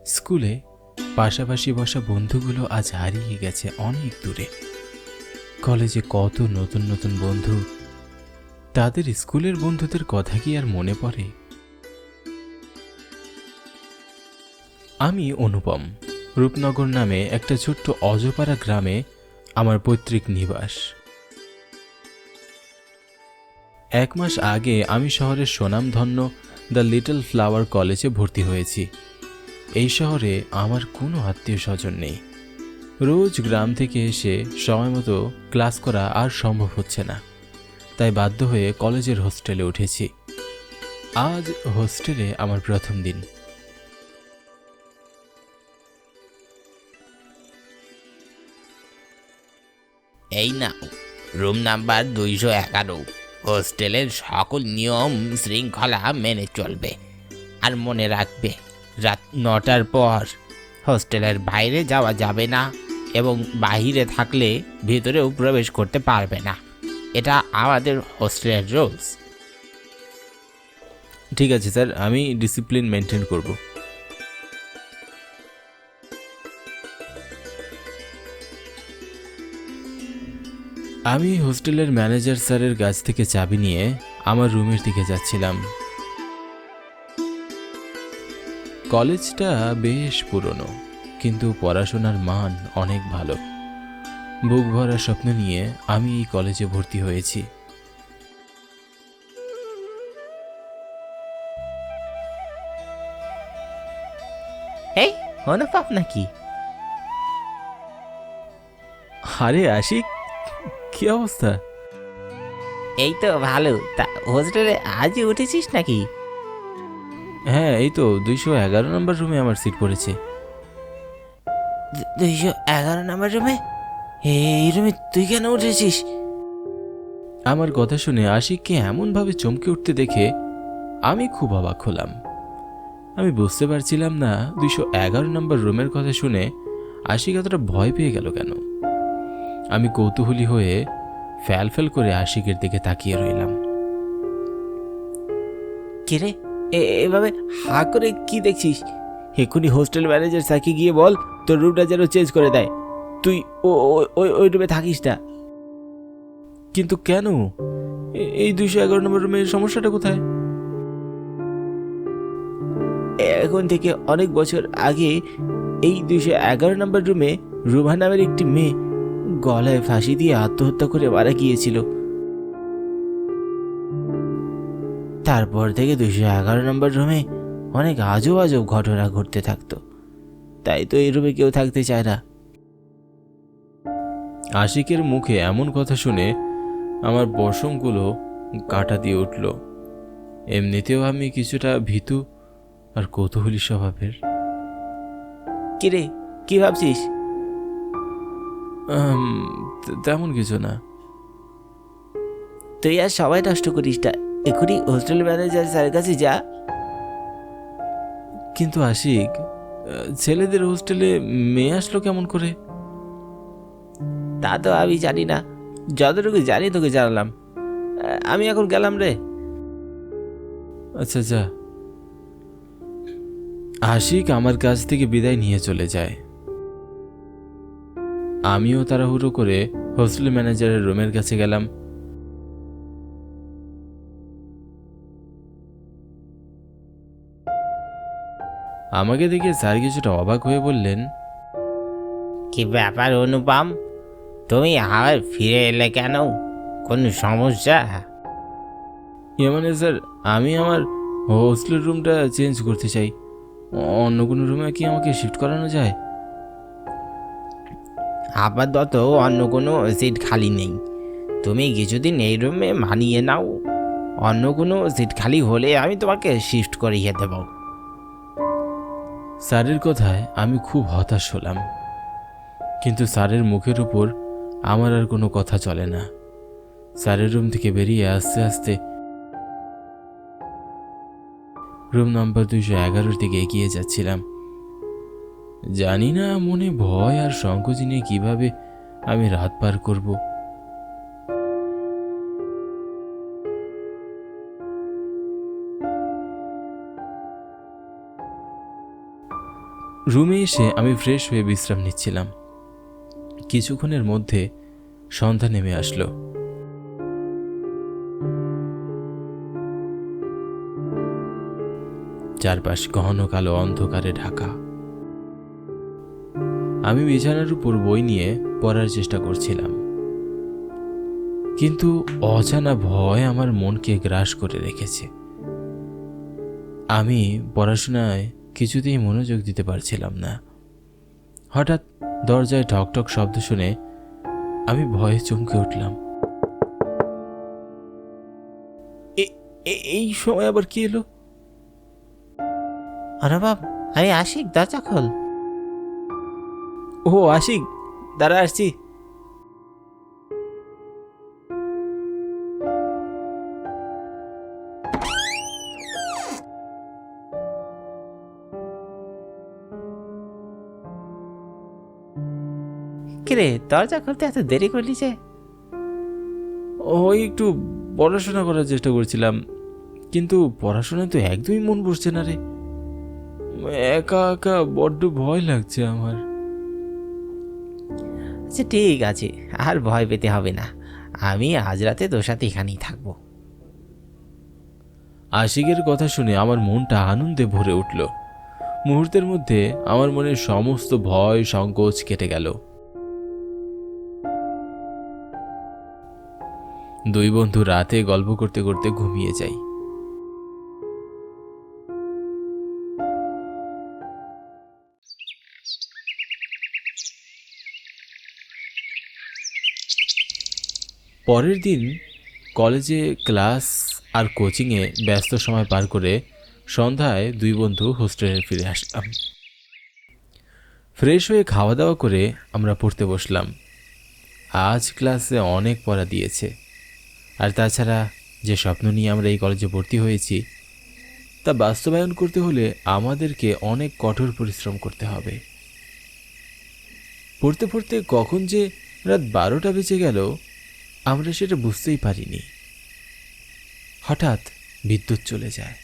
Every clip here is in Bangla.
স্কুলে পাশাপাশি বসা বন্ধুগুলো আজ হারিয়ে গেছে অনেক দূরে। কলেজে কত নতুন নতুন বন্ধু, তাদের স্কুলের বন্ধুদের কথা কি আর মনে পড়ে? আমি অনুপম। রূপনগর নামে একটা ছোট্ট অজপাড়া গ্রামে আমার পৈতৃক নিবাস। 1 মাস আগে আমি শহরের সুনামধন্য দ্য লিটল ফ্লাওয়ার কলেজে ভর্তি হয়েছি। এই শহরে আমার কোনো আত্মীয় স্বজন নেই। রোজ গ্রাম থেকে এসে সময় মতো ক্লাস করা আর সম্ভব হচ্ছে না, তাই বাধ্য হয়ে কলেজের হোস্টেলে উঠেছি। আজ হোস্টেলে আমার প্রথম দিন। এই নাও, রুম নাম্বার 211। হোস্টেলের সকল নিয়ম শৃঙ্খলা মেনে চলবে। আর মনে রাখবে, রাত 9টার পর হোস্টেলের বাইরে যাওয়া যাবে না, এবং বাইরে থাকলে ভিতরেও প্রবেশ করতে পারবে না। এটা আমাদের হোস্টেলের রুলস। ঠিক আছে স্যার, আমি ডিসিপ্লিন মেনটেন করব। আমি হোস্টেলের ম্যানেজার স্যারের কাছ থেকে চাবি নিয়ে আমার রুমের দিকে যাচ্ছিলাম। কলেজটা বেশ পুরনো, কিন্তু পড়াশোনার মান অনেক ভালো। বুক ভরা স্বপ্ন নিয়ে আমি এই কলেজে ভর্তি হয়েছি। এই অনুভব নাকি? আরে আশিক, কি অবস্থা? এই তো ভালো। তা হোস্টেলে আজই উঠেছিস নাকি? হ্যাঁ, এই তো 211 নম্বর রুমে আমার সিট পড়েছে। 211 নম্বর রুমে? এই রুমে তুই কেন উঠেছিস? আমার কথা শুনে আশিককে এমনভাবে চমকে উঠতে দেখে আমি খুব অবাক হলাম। আমি বুঝতে পারছিলাম না 211 নম্বর রুমের কথা শুনে আশিক এতটা ভয় পেয়ে গেল কেন। আমি কৌতূহলী হয়ে ফ্যাল ফ্যাল করে আশিকের দিকে তাকিয়ে রইলাম। কিরে, এভাবে হা করে কি দেখছিস? এক্ষুনি হোস্টেল ম্যানেজার স্যারকে গিয়ে বল তোর রুমটা যেন চেঞ্জ করে দেয়। তুই ওই রুমে থাকিস না। কিন্তু কেন? এই 211 নম্বর রুমের সমস্যাটা কোথায়? এখন থেকে অনেক বছর আগে এই 211 নম্বর রুমে রুমা নামের একটি মেয়ে গলায় ফাঁসি দিয়ে আত্মহত্যা করে মারা গিয়েছিল। তারপর থেকে 211 নম্বর রুমে অনেক আজব আজব ঘটনা ঘটতে থাকতো। তাই তো এই রুমে কেউ থাকতে চায় না। আশিকের মুখে এমন কথা শুনে আমার পশমগুলো কাঁটা দিয়ে উঠল। এমনিতেও আমি কিছুটা ভীতু আর কৌতূহলী স্বভাবের। কিরে, কি ভাবছিস? তেমন কিছু না। তুই আর সবাই নষ্ট করিস না। এক্ষুনি হোস্টেল ম্যানেজার স্যারের কাছে যা। কিন্তু আশিক, ছেলেদের হোস্টেলে মেয়ে আসলো কেমন করে? তা তো আমি জানি না, যতটুকু জানি তোকে জানালাম। আমি এখন গেলাম রে। আচ্ছা যা। আশিক আমার কাছ থেকে বিদায় নিয়ে চলে যায়। আমিও তাড়াহুড়ো করে হোস্টেল ম্যানেজারের রুমের কাছে গেলাম। আমাকে দেখে স্যার কিছুটা অবাক হয়ে বললেন, কি ব্যাপার অনুপম, তুমি আবার ফিরে এলে কেন? কোনো সমস্যা? মানে স্যার, আমি আমার হোস্টেলের রুমটা চেঞ্জ করতে চাই। অন্য কোনো রুমে কি আমাকে শিফট করানো যায়? আপাতত অন্য কোনো সিট খালি নেই। তুমি কিছুদিন এই রুমে মানিয়ে নাও। অন্য কোনো সিট খালি হলে আমি তোমাকে শিফট করিয়ে দেব। স্যারের কথায় আমি খুব হতাশ হলাম, কিন্তু স্যারের মুখের উপর আমার আর কোনো কথা চলে না। স্যারের রুম থেকে বেরিয়ে আস্তে আস্তে রুম নাম্বার 211 দিকে এগিয়ে যাচ্ছিলাম। জানি না মনে ভয় আর সংকোচ নিয়ে কিভাবে আমি রাত পার করব। রুমে এসে আমি ফ্রেশ হয়ে বিশ্রাম নিচ্ছিলাম। কিছুক্ষণের মধ্যে সন্ধ্যা নেমে আসলো। চারপাশ ঘন কালো অন্ধকারে ঢাকা। আমি বিছানার উপর বই নিয়ে পড়ার চেষ্টা করছিলাম, কিন্তু অজানা ভয় আমার মনকে গ্রাস করে রেখেছে। আমি পড়াশোনায় কিছুতেই মনোযোগ দিতে পারছিলাম না। হঠাৎ দরজায় ঠকঠক শব্দ শুনে আমি ভয়ে চমকে উঠলাম। এই সময় আবার কি এলো? অনুভব, আরে আশিক, দরজা খোল। ও আশিক, দাঁড়া আসছি। কিরে, দরজা খুলতে এত দেরি করলি যে? ওই একটু পড়াশোনা করার চেষ্টা করছিলাম, কিন্তু পড়াশোনায় তো একদমই মন বসছে না রে। একা একা বড্ড ভয় লাগছে আমার। আচ্ছা ঠিক আছে, আর ভয় পেতে হবে না। আমি আজ রাতে তোর সাথে এখানেই থাকবো। আশিকের কথা শুনে আমার মনটা আনন্দে ভরে উঠল। মুহূর্তের মধ্যে আমার মনের সমস্ত ভয় সংকোচ কেটে গেল। দুই বন্ধু রাতে গল্প করতে করতে ঘুমিয়ে যাই। পরের দিন কলেজে ক্লাস আর কোচিংয়ে ব্যস্ত সময় পার করে সন্ধ্যায় দুই বন্ধু হোস্টেলে ফিরে আসলাম। ফ্রেশ হয়ে খাওয়া দাওয়া করে আমরা পড়তে বসলাম। আজ ক্লাসে অনেক পড়া দিয়েছে, আর তাছাড়া যে স্বপ্ন নিয়ে আমরা এই কলেজে ভর্তি হয়েছি তা বাস্তবায়ন করতে হলে আমাদেরকে অনেক কঠোর পরিশ্রম করতে হবে। পড়তে পড়তে কখন যে রাত 12টা বেজে গেল আমরা সেটা বুঝতেই পারিনি। হঠাৎ বিদ্যুৎ চলে যায়।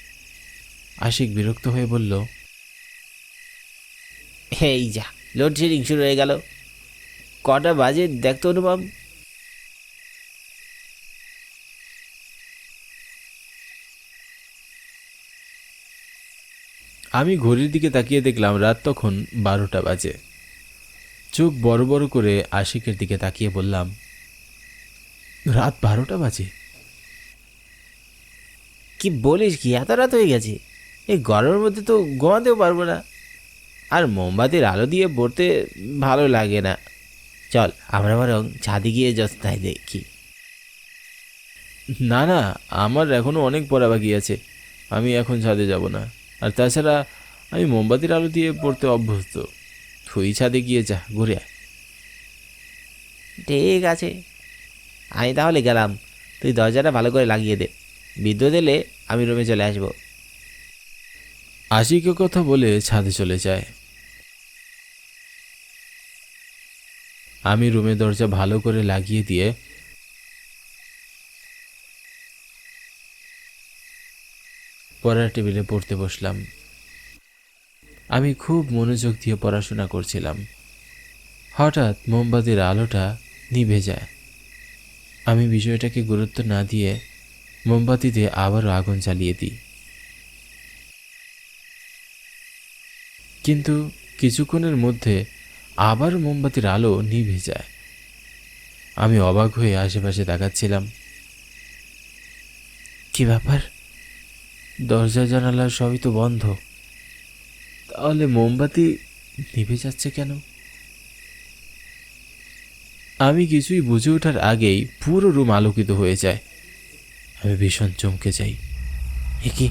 আশিক বিরক্ত হয়ে বলল, এই যা, লোডশেডিং শুরু হয়ে গেল। কটা বাজে দেখতো অনুভব? আমি ঘড়ির দিকে তাকিয়ে দেখলাম রাত তখন 12টা বাজে। চোখ বড় বড় করে আশিকের দিকে তাকিয়ে বললাম, রাত 12টা বাজে? কি বলিস কি, এত রাত হয়ে গেছে? এই গরমের মধ্যে তো ঘুমাতেও পারবো না, আর মোমবাতির আলো দিয়ে পড়তে ভালো লাগে না। চল আমরা বরং ছাদে গিয়ে জ্যোৎস্নায় দেখি। না না, আমার এখনো অনেক পড়া বাকি আছে, আমি এখন ছাদে যাব না। আর তাছাড়া আমি মোমবাতির আলো দিয়ে পড়তে অভ্যস্ত। তুই ছাদে গিয়ে যা, ঘুরে আয়। ঠিক আছে, আমি তাহলে গেলাম। তুই দরজাটা ভালো করে লাগিয়ে দে, বিদ্যুৎ এলে আমি রুমে চলে আসবো। আশিকের কথা বলে ছাদে চলে যায়। আমি রুমে দরজা ভালো করে লাগিয়ে দিয়ে পড়ার টেবিলে পড়তে বসলাম। আমি খুব মনোযোগ দিয়ে পড়াশোনা করছিলাম। হঠাৎ মোমবাতির আলোটা নিভে যায়। আমি বিষয়টাকে গুরুত্ব না দিয়ে মোমবাতিতে আবারও আগুন জ্বালিয়ে দিই, কিন্তু কিছুক্ষণের মধ্যে আবার মোমবাতির আলো নিভে যায়। আমি অবাক হয়ে আশেপাশে তাকাচ্ছিলাম। কি ব্যাপার, দরজা জানালা সবই তো বন্ধ, তাহলে মোমবাতি নিভে যাচ্ছে কেন? আমি কিছুই বুঝে ওঠার আগেই পুরো রুম আলোকিত হয়ে যায়। আমি ভীষণ চমকে যাই। এ কি,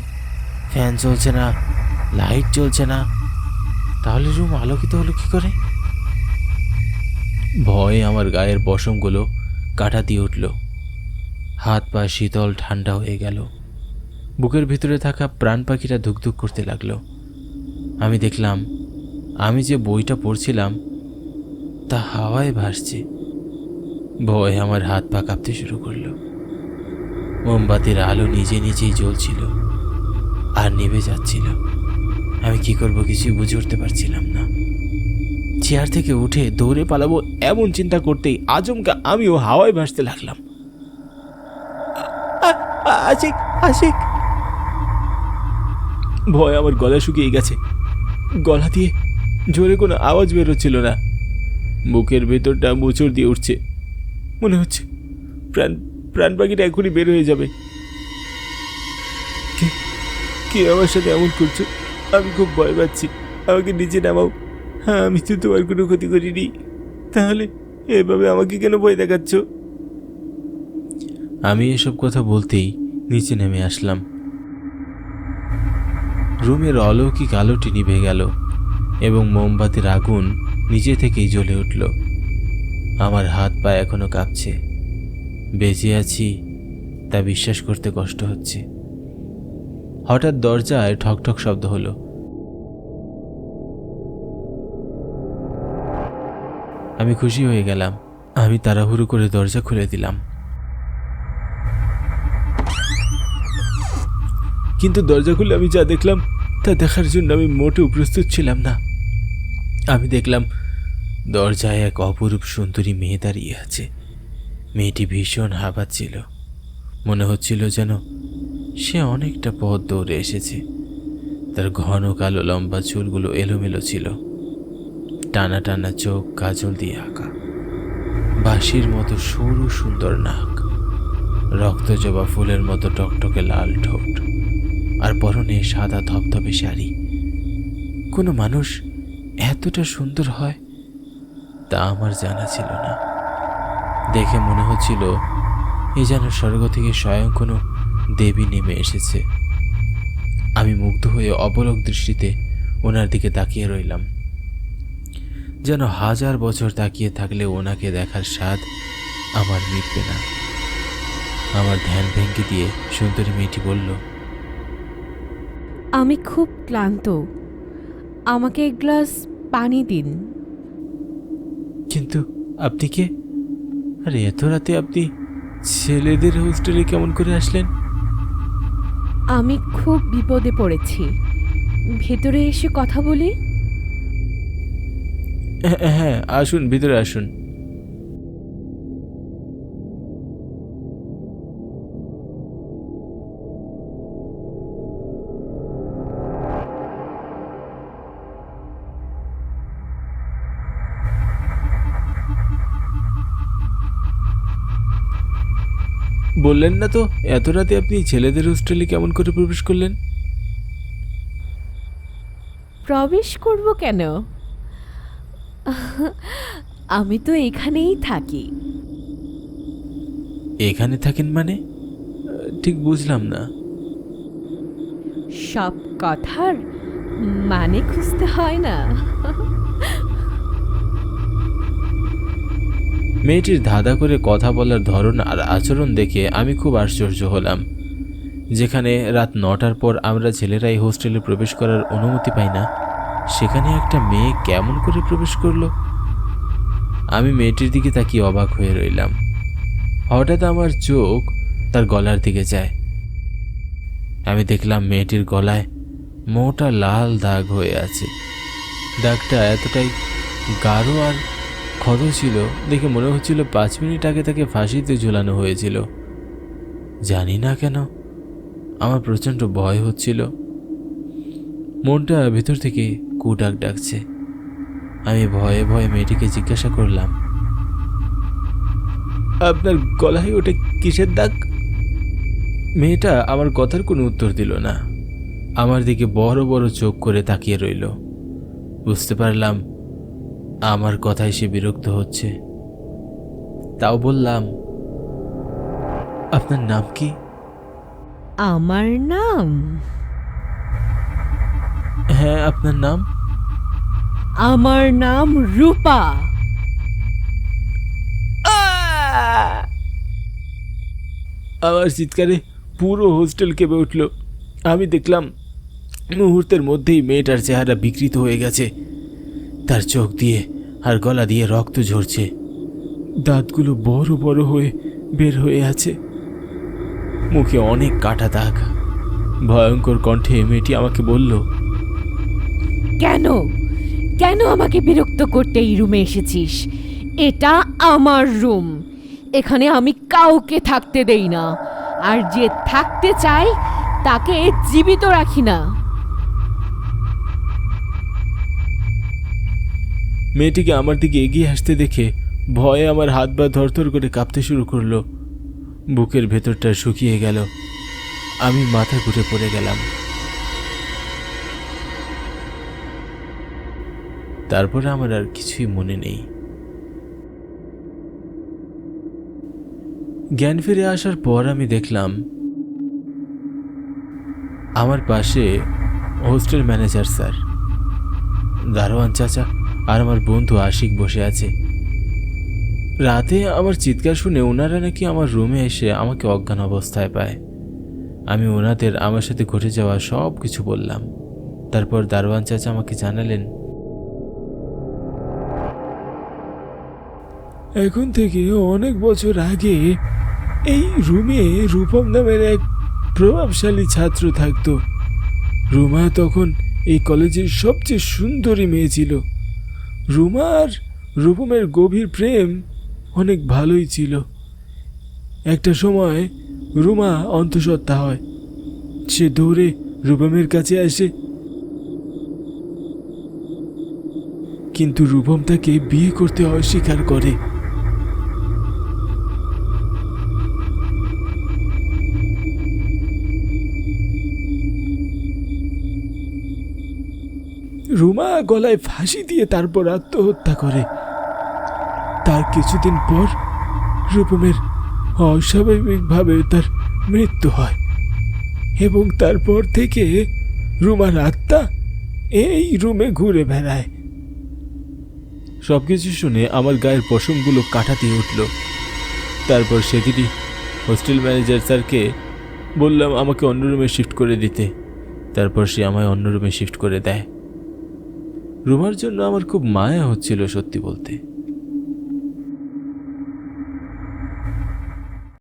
ফ্যান চলছে না, লাইট চলছে না, তাহলে রুম আলোকিত হলো কি করে? ভয়ে আমার গায়ের পশমগুলো কাটা দিয়ে উঠল। হাত পা শীতল ঠান্ডা হয়ে গেল। বুকের ভিতরে থাকা প্রাণ পাখিটা ধুকধুক করতে লাগলো। আমি দেখলাম আমি যে বইটা পড়ছিলাম তা হাওয়ায় ভাসছে। ভয়ে আমার হাত পা কাঁপতে শুরু করলো। মোমবাতির আলো নিজে নিজেই জ্বলছিল আর নিভে যাচ্ছিল। আমি কি করব কিছুই বুঝে উঠতে পারছিলাম না। চেয়ার থেকে উঠে দৌড়ে পালাবো এমন চিন্তা করতেই আচমকা আমিও হাওয়ায় ভাসতে লাগলাম। আশিক, আশিক! ভয় আমার গলা শুকিয়ে গেছে। গলা দিয়ে জোরে কোনো আওয়াজ বেরোচ্ছিল না। মুখের ভেতরটা মোচড় দিয়ে উঠছে। মনে হচ্ছে প্রাণ পাখিটা এখনই বের হয়ে যাবে। কে আমার সাথে এমন করছো? আমি খুব ভয় পাচ্ছি। আমাকে নিচে নামাও। হ্যাঁ, আমি তো তোমার কোনো ক্ষতি করিনি, তাহলে এভাবে আমাকে কেন ভয় দেখাচ্ছ? আমি এসব কথা বলতেই নিচে নেমে আসলাম। রুমের অলৌকিক আলোটি নিভে গেল এবং মোমবাতির আগুন নিজে থেকেই জ্বলে উঠল। আমার হাত পা এখনো কাঁপছে। বেঁচে আছি তা বিশ্বাস করতে কষ্ট হচ্ছে। হঠাৎ দরজায় ঠকঠক শব্দ হলো। আমি খুশি হয়ে গেলাম। আমি তাড়াহুড়ো করে দরজা খুলে দিলাম। কিন্তু দরজা খুলে আমি যা দেখলাম তা দেখার জন্য আমি মোটেও প্রস্তুত ছিলাম না। আমি দেখলাম দরজায় এক অপরূপ সুন্দরী মেয়ে দাঁড়িয়ে আছে। মেয়েটি ভীষণ হাঁপাচ্ছিল। মনে হচ্ছিল যেন সে অনেকটা পথ দৌড়ে এসেছে। তার ঘন কালো লম্বা চুলগুলো এলোমেলো ছিল। টানা টানা চোখ কাজল দিয়ে আঁকা। বাঁশির মতো সরু সুন্দর নাক, রক্ত জবা ফুলের মতো টকটকে লাল ঠোঁট, আর পরনে সাদা ধপধপে শাড়ি। কোনো মানুষ এতটা সুন্দর হয় তা আমার জানা ছিল না। দেখে মনে হচ্ছিল এ যেন স্বর্গ থেকে স্বয়ং কোনো দেবী নেমে এসেছে। আমি মুগ্ধ হয়ে অপলক দৃষ্টিতে ওনার দিকে তাকিয়ে রইলাম, যেন 1000 বছর তাকিয়ে থাকলে ওনাকে দেখার স্বাদ আমার মিটবে না। আমার ধ্যান ভেঙে দিয়ে সুন্দরী মেয়েটি বলল, আমি খুব ক্লান্ত, আমাকে এক গ্লাস পানি দিন। কিন্তু আপনি কে? আরে এত রাতে আপনি ছেলেদের হোস্টেলে কেমন করে আসলেন? আমি খুব বিপদে পড়েছি, ভেতরে এসে কথা বলি। হ্যাঁ, আসুন, ভিতরে আসুন। বললেন না তো এত রাতে আপনি ছেলেদের হোস্টেলে কেমন করে প্রবেশ করলেন? প্রবেশ করব কেন? আমি তো এখানেই থাকি। এখানে থাকেন মানে? ঠিক বুঝলাম না। সব কথার মানে খুঁজতে হয় না। মেয়েটির ধাঁধা করে কথা বলার ধরন আর আচরণ দেখে আমি খুব আশ্চর্য হলাম। যেখানে রাত 9টার পর আমরা ছেলেরাই হোস্টেলে প্রবেশ করার অনুমতি পাই না, সেখানে একটা মেয়ে কেমন করে প্রবেশ করলো? আমি মেয়েটির দিকে তাকিয়ে অবাক হয়ে রইলাম। হঠাৎ আমার চোখ তার গলার দিকে যায়। আমি দেখলাম মেয়েটির গলায় মোটা লাল দাগ হয়ে আছে। দাগটা এতটাই গাঢ় আর ক্ষত ছিল দেখে মনে হচ্ছিল 5 মিনিট আগে তাকে ফাঁসিতে ঝুলানো হয়েছিল। জানি না কেন আমার প্রচণ্ড ভয় হচ্ছিল। মনটা ভেতর থেকে কুডাক ডাকছে। আমি ভয়ে ভয়ে মেয়েটিকে জিজ্ঞাসা করলাম, আপনার গলায় ওটা কিসের দাগ? মেয়েটা আমার কথার কোনো উত্তর দিল না। আমার দিকে বড় বড় চোখ করে তাকিয়ে রইল। বুঝতে পারলাম আমার কথায় সে বিরক্ত হচ্ছে। তাও বললাম, আপনার নাম কি? আমার নাম? হ্যাঁ, আপনার নাম? আমার নাম রূপা। আমার চিৎকারে পুরো হোস্টেল কেঁপে উঠল। আমি দেখলাম মুহূর্তের মধ্যেই মেয়েটার চেহারা বিকৃত হয়ে গেছে। তার চোখ দিয়ে আর গলা দিয়ে রক্ত ঝরছে। দাঁতগুলো বড় বড় হয়ে বের হয়ে আছে। মুখে অনেক কাটা দাগ। ভয়ঙ্কর কণ্ঠে মেয়েটি আমাকে বলল, কেন কেন আমাকে বিরক্ত করতে এই রুমে এসেছিস? এটা আমার রুম, এখানে আমি কাউকে থাকতে দেই না, আর যে থাকতে চায় তাকে জীবিত রাখি না। মেয়েটিকে আমার দিকে এগিয়ে আসতে দেখে ভয়ে আমার হাত পা ধরধর করে কাঁপতে শুরু করলো। বুকের ভেতরটা শুকিয়ে গেল, আমি মাথা ঘুরে পড়ে গেলাম। তারপরে আমার আর কিছুই মনে নেই। জ্ঞান ফিরে আসার পর আমি দেখলাম আমার পাশে হোস্টেল ম্যানেজার স্যার, দারোয়ান চাচা আর আমার বন্ধু আশিক বসে আছে। রাতে আমার চিৎকার শুনে ওনারা নাকি আমার রুমে এসে আমাকে অজ্ঞান অবস্থায় পায়। আমি ওনাদের আমার সাথে ঘটে যাওয়া সব কিছু বললাম। তারপর দারোয়ান চাচা আমাকে জানালেন, এখন থেকে অনেক বছর আগে এই রুমে রূপম নামের এক প্রভাবশালী ছাত্র থাকতো। রুমা তখন এই কলেজের সবচেয়ে সুন্দরী মেয়ে ছিল। রুমা আর রূপমের গভীর প্রেম অনেক ভালোই ছিল। একটা সময় রুমা অন্তঃসত্ত্বা হয়। সে দৌড়ে রূপমের কাছে আসে, কিন্তু রূপম তাকে বিয়ে করতে অস্বীকার করে। রুমা গলায় ফাঁসি দিয়ে তারপর আত্মহত্যা করে। তার কিছুদিন পর রূপমের অস্বাভাবিকভাবে তার মৃত্যু হয়, এবং তারপর থেকে রুমার আত্মা এই রুমে ঘুরে বেড়ায়। সবকিছু শুনে আমার গায়ের পশমগুলো কাটা দিয়ে উঠল। তারপর সেদিনই হোস্টেল ম্যানেজার স্যারকে বললাম আমাকে অন্য রুমে শিফট করে দিতে। তারপর সে আমায় অন্য রুমে শিফট করে দেয়। রুমার জন্য আমার খুব মায়া হচ্ছিল সত্যি বলতে।